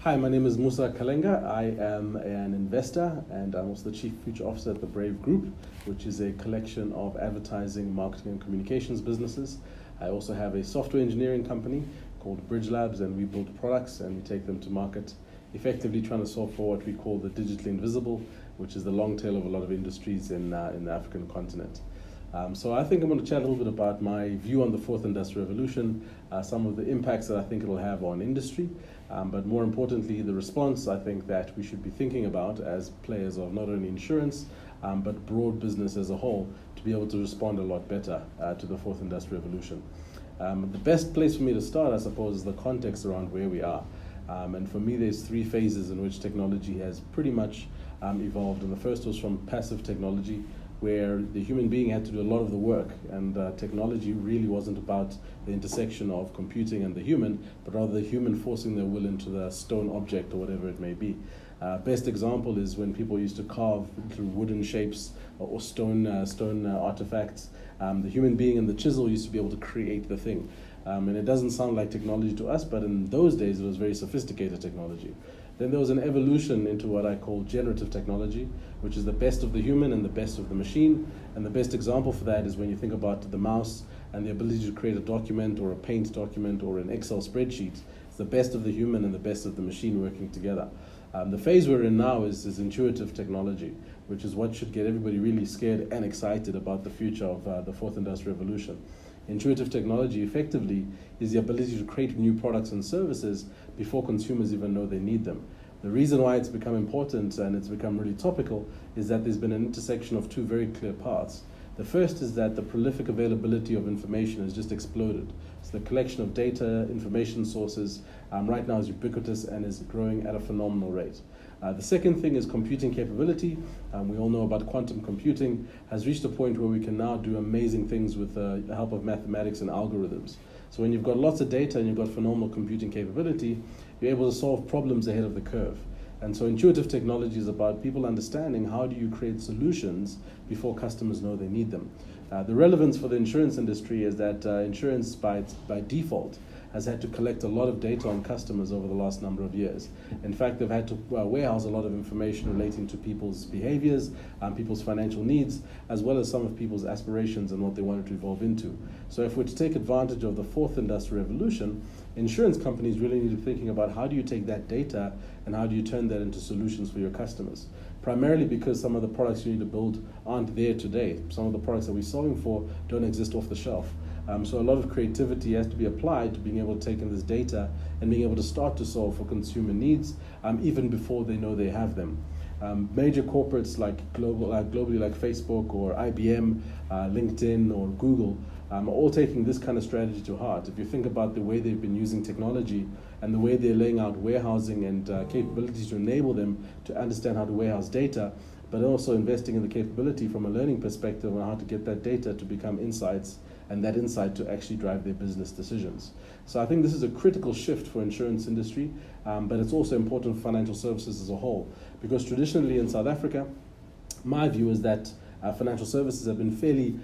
Hi, my name is Musa Kalenga. I am an investor and I'm also the Chief Future Officer at the Brave Group, which is a collection of advertising, marketing and communications businesses. I also have a software engineering company called Bridge Labs, and we build products and we take them to market, effectively trying to solve for what we call the digitally invisible, which is the long tail of a lot of industries in the African continent. So I think I'm going to chat a little bit about my view on the fourth industrial revolution, some of the impacts that I think it'll have on industry, but more importantly, the response I think that we should be thinking about as players of not only insurance, but broad business as a whole, to be able to respond a lot better to the fourth industrial revolution. The best place for me to start, I suppose, is the context around where we are. And for me, there's three phases in which technology has pretty much evolved. And the first was from passive technology, where the human being had to do a lot of the work, and technology really wasn't about the intersection of computing and the human, but rather the human forcing their will into the stone object or whatever it may be. Best example is when people used to carve little wooden shapes or stone artifacts. The human being and the chisel used to be able to create the thing. And it doesn't sound like technology to us, but in those days it was very sophisticated technology. Then there was an evolution into what I call generative technology, which is the best of the human and the best of the machine. And the best example for that is when you think about the mouse and the ability to create a document or a Paint document or an Excel spreadsheet. It's the best of the human and the best of the machine working together. The phase we're in now is intuitive technology, which is what should get everybody really scared and excited about the future of the fourth industrial revolution. Intuitive technology effectively is the ability to create new products and services before consumers even know they need them. The reason why it's become important and it's become really topical is that there's been an intersection of two very clear paths. The first is that the prolific availability of information has just exploded. So the collection of data, information sources, right now is ubiquitous and is growing at a phenomenal rate. The second thing is computing capability. We all know about quantum computing has reached a point where we can now do amazing things with the help of mathematics and algorithms. So when you've got lots of data and you've got phenomenal computing capability, you're able to solve problems ahead of the curve. And so intuitive technology is about people understanding how do you create solutions before customers know they need them. The relevance for the insurance industry is that insurance by default has had to collect a lot of data on customers over the last number of years. In fact, they've had to warehouse a lot of information relating to people's behaviors, people's financial needs, as well as some of people's aspirations and what they wanted to evolve into. So if we're to take advantage of the fourth industrial revolution, insurance companies really need to be thinking about how do you take that data and how do you turn that into solutions for your customers. Primarily because some of the products you need to build aren't there today. Some of the products that we're solving for don't exist off the shelf. So a lot of creativity has to be applied to being able to take in this data and being able to start to solve for consumer needs even before they know they have them. Major corporates like globally like Facebook or IBM, LinkedIn or Google are all taking this kind of strategy to heart. If you think about the way they've been using technology and the way they're laying out warehousing and capabilities to enable them to understand how to warehouse data, but also investing in the capability from a learning perspective on how to get that data to become insights and that insight to actually drive their business decisions. So I think this is a critical shift for insurance industry, but it's also important for financial services as a whole, because traditionally in South Africa, my view is that financial services have been fairly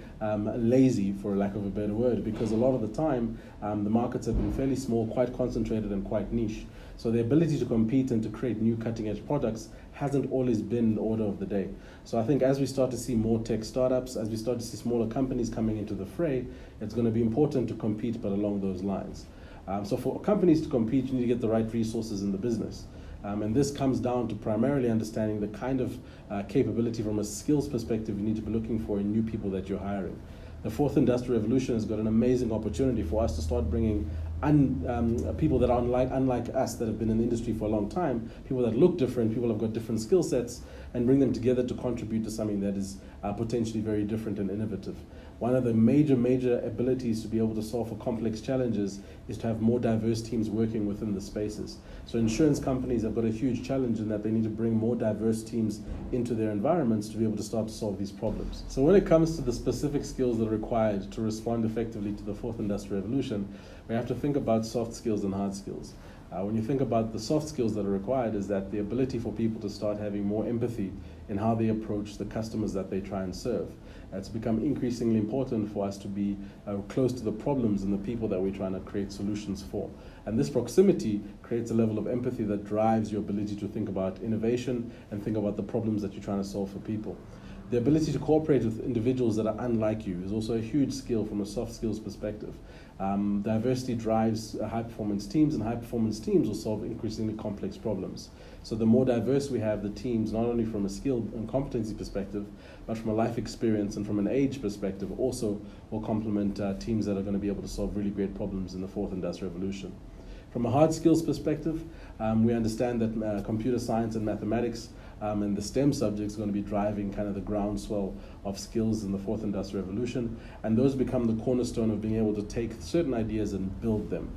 lazy, for lack of a better word, because a lot of the time the markets have been fairly small, quite concentrated and quite niche. So the ability to compete and to create new cutting edge products hasn't always been the order of the day. So I think as we start to see more tech startups, as we start to see smaller companies coming into the fray, it's going to be important to compete, but along those lines. So for companies to compete, you need to get the right resources in the business. And this comes down to primarily understanding the kind of capability from a skills perspective you need to be looking for in new people that you're hiring. The fourth industrial revolution has got an amazing opportunity for us to start bringing people that are unlike us, that have been in the industry for a long time, people that look different, people that have got different skill sets, and bring them together to contribute to something that is potentially very different and innovative. One of the major abilities to be able to solve for complex challenges is to have more diverse teams working within the spaces. So insurance companies have got a huge challenge in that they need to bring more diverse teams into their environments to be able to start to solve these problems. So when it comes to the specific skills that are required to respond effectively to the fourth industrial revolution, we have to think about soft skills and hard skills. When you think about the soft skills that are required, is that the ability for people to start having more empathy in how they approach the customers that they try and serve. It's become increasingly important for us to be close to the problems and the people that we're trying to create solutions for. And this proximity creates a level of empathy that drives your ability to think about innovation and think about the problems that you're trying to solve for people. The ability to cooperate with individuals that are unlike you is also a huge skill from a soft skills perspective. Diversity drives high-performance teams, and high-performance teams will solve increasingly complex problems. So the more diverse we have the teams, not only from a skill and competency perspective, but from a life experience and from an age perspective, also will complement teams that are going to be able to solve really great problems in the fourth industrial revolution. From a hard skills perspective, we understand that computer science and mathematics and the STEM subjects are going to be driving kind of the groundswell of skills in the fourth industrial revolution, and those become the cornerstone of being able to take certain ideas and build them.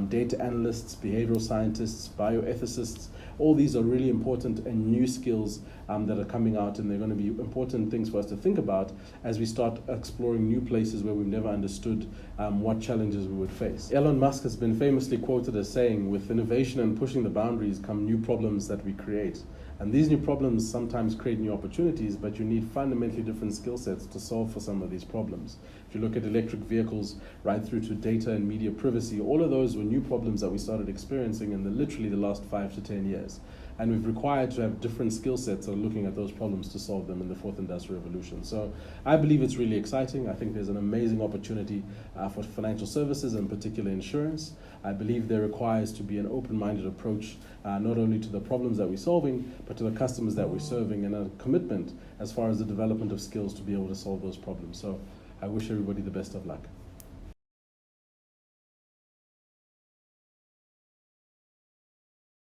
Data analysts, behavioral scientists, bioethicists, all these are really important and new skills that are coming out, and they're going to be important things for us to think about as we start exploring new places where we've never understood what challenges we would face. Elon Musk has been famously quoted as saying, "With innovation and pushing the boundaries come new problems that we create." And these new problems sometimes create new opportunities, but you need fundamentally different skill sets to solve for some of these problems. If you look at electric vehicles right through to data and media privacy, all of those were new problems that we started experiencing in literally the last 5 to 10 years. And we've required to have different skill sets that are looking at those problems to solve them in the fourth industrial revolution. So I believe it's really exciting. I think there's an amazing opportunity for financial services and particularly insurance. I believe there requires to be an open-minded approach, not only to the problems that we're solving, but to the customers that we're serving, and a commitment as far as the development of skills to be able to solve those problems. So I wish everybody the best of luck.